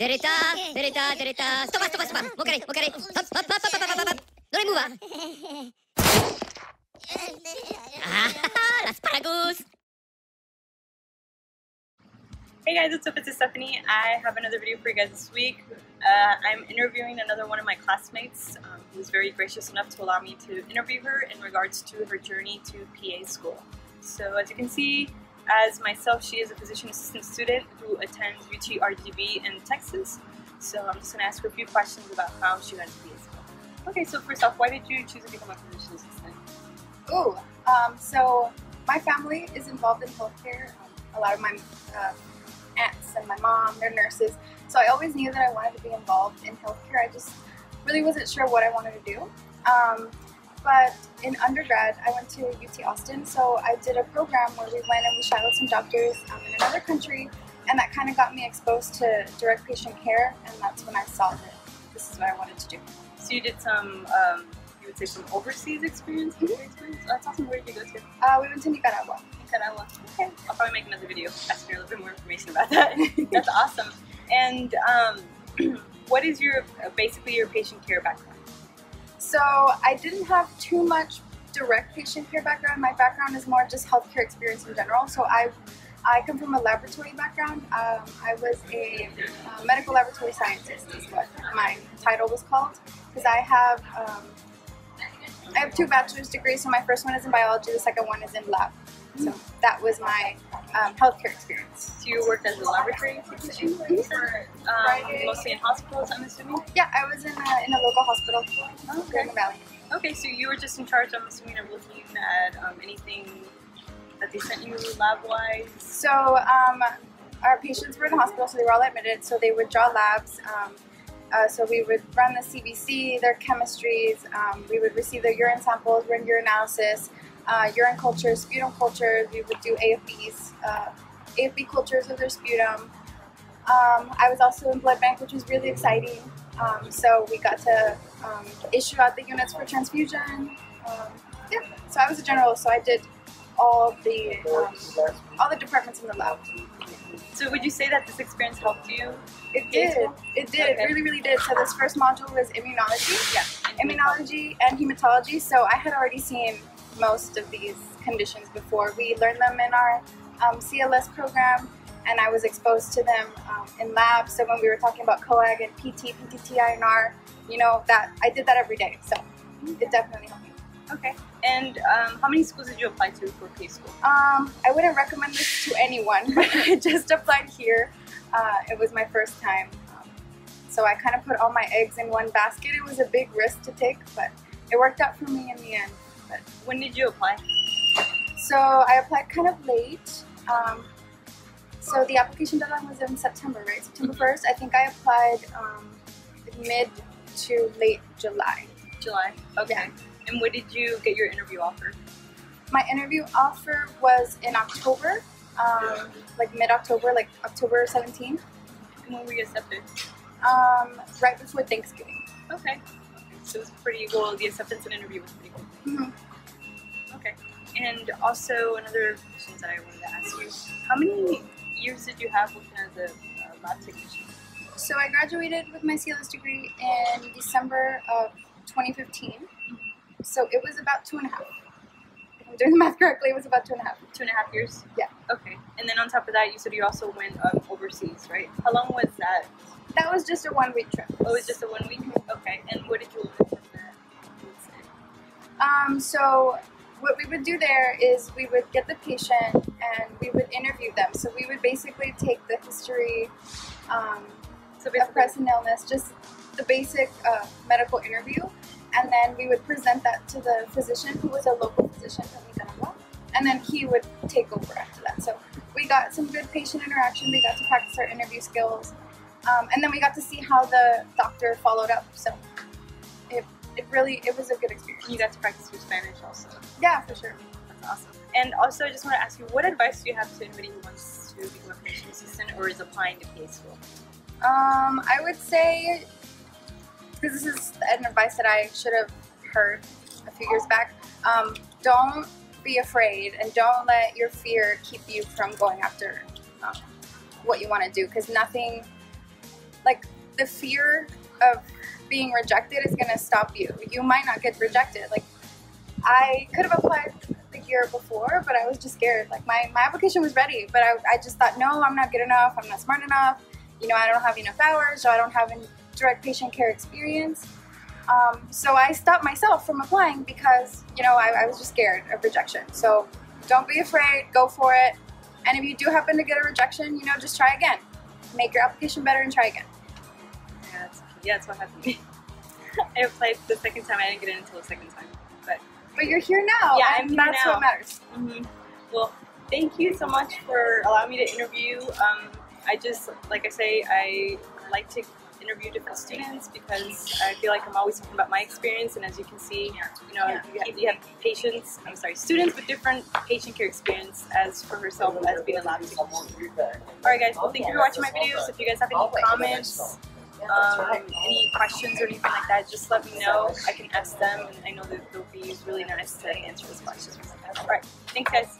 Dereta, dereta, dereta. Stop, stop, stop. Okay, okay. Hop, hop, hop, hop, hop, hop. No move. Asparagus. Hey guys, what's up? It's Stephanie. I have another video for you guys this week. I'm interviewing another one of my classmates who was very gracious enough to allow me to interview her in regards to her journey to PA school. So as you can see, as myself, she is a physician assistant student who attends UTRGV in Texas. So I'm just going to ask her a few questions about how she got to PA school. Okay, so first off, why did you choose to become a physician assistant? So my family is involved in healthcare. A lot of my aunts and my mom, they're nurses. So I always knew that I wanted to be involved in healthcare. I just really wasn't sure what I wanted to do. But in undergrad, I went to UT Austin. So I did a program where we went and we shadowed some doctors in another country. And that kind of got me exposed to direct patient care. And that's when I saw that this is what I wanted to do. So you did some, you would say some overseas experience? That's awesome. Where did you go to? We went to Nicaragua. Nicaragua. Okay. I'll probably make another video asking you a little bit more information about that. That's awesome. And what is your basically your patient care background? So I didn't have too much direct patient care background. My background is more just healthcare experience in general. So I come from a laboratory background. I was a medical laboratory scientist is what my title was called, because I have 2 bachelor's degrees. So my first one is in biology, the second one is in lab. So that was my healthcare experience. So you worked as a laboratory physician, mostly in hospitals, I'm assuming? Yeah, I was in a local hospital here in the Valley. Okay, so you were just in charge, I'm assuming, of looking at anything that they sent you lab-wise? So our patients were in the hospital, so they were all admitted, so they would draw labs. So we would run the CBC, their chemistries, we would receive their urine samples, run urinalysis, urine cultures, sputum cultures, we would do AFBs, AFB cultures of their sputum. I was also in blood bank, which was really exciting. So we got to issue out the units for transfusion. Yeah, so I was a general, so I did all the departments in the lab. So would you say that this experience helped you? It did. It did. Okay. It really, really did. So this first module was immunology. Yeah. Immunology and hematology. So I had already seen most of these conditions before. We learned them in our CLS program, and I was exposed to them in lab. So when we were talking about coag and PT, PTT-INR, you know, that I did that every day. So it definitely helped me. Okay. And how many schools did you apply to for PA school? I wouldn't recommend this to anyone, but I just applied here. It was my first time. So I kind of put all my eggs in one basket. It was a big risk to take, but it worked out for me in the end. But when did you apply? So I applied kind of late. So the application deadline was in September, right? September 1st. I think I applied mid to late July. July? Okay. Yeah. And when did you get your interview offer? My interview offer was in October, like mid-October, like October 17th. And when were you accepted? Right before Thanksgiving. Okay. So it was pretty cool. The acceptance and interview was pretty cool. Mm-hmm. Okay. And also another question that I wanted to ask you. How many years did you have working as a lab technician? So I graduated with my CLS degree in December of 2015. So it was about 2.5. If I'm doing the math correctly, it was about 2.5. 2.5 years? Yeah. Okay. And then on top of that, you said you also went overseas, right? How long was that? That was just a 1-week trip. Oh, it was just a 1 week? Okay. And what did you learn from that? So what we would do there is we would get the patient and we would interview them. So we would basically take the history of present illness, just the basic medical interview, and then we would present that to the physician, who was a local physician from Nicaragua, and then he would take over after that. So we got some good patient interaction, we got to practice our interview skills, and then we got to see how the doctor followed up. So it was a good experience. You got to practice your Spanish also. Yeah, for sure. That's awesome. And also, I just want to ask you, what advice do you have to anybody who wants to become a physician assistant or is applying to PA school? I would say, because this is an advice that I should have heard a few years back, don't be afraid and don't let your fear keep you from going after what you want to do, because nothing like the fear of being rejected is gonna stop you. You might not get rejected. Like I could have applied the year before, but I was just scared. Like my application was ready, but I just thought, no, I'm not good enough. I'm not smart enough. You know, I don't have enough hours, or I don't have any direct patient care experience. So I stopped myself from applying because, you know, I was just scared of rejection. So don't be afraid, go for it. And if you do happen to get a rejection, you know, just try again. Make your application better and try again. Yeah, that's what happened to me. I applied the second time, I didn't get in until the second time. But you're here now, yeah, and that's what matters. Well, thank you so much for allowing me to interview. I just, like I say, I like to interview different students because I feel like I'm always talking about my experience, and as you can see, you know, you have students with different patient care experience as for herself as being a lab technician. Alright guys, well thank you for watching my videos. If you guys have any comments, any questions or anything like that, just let me know. I can ask them, and I know that they'll be really nice to answer those questions. Alright, thanks guys.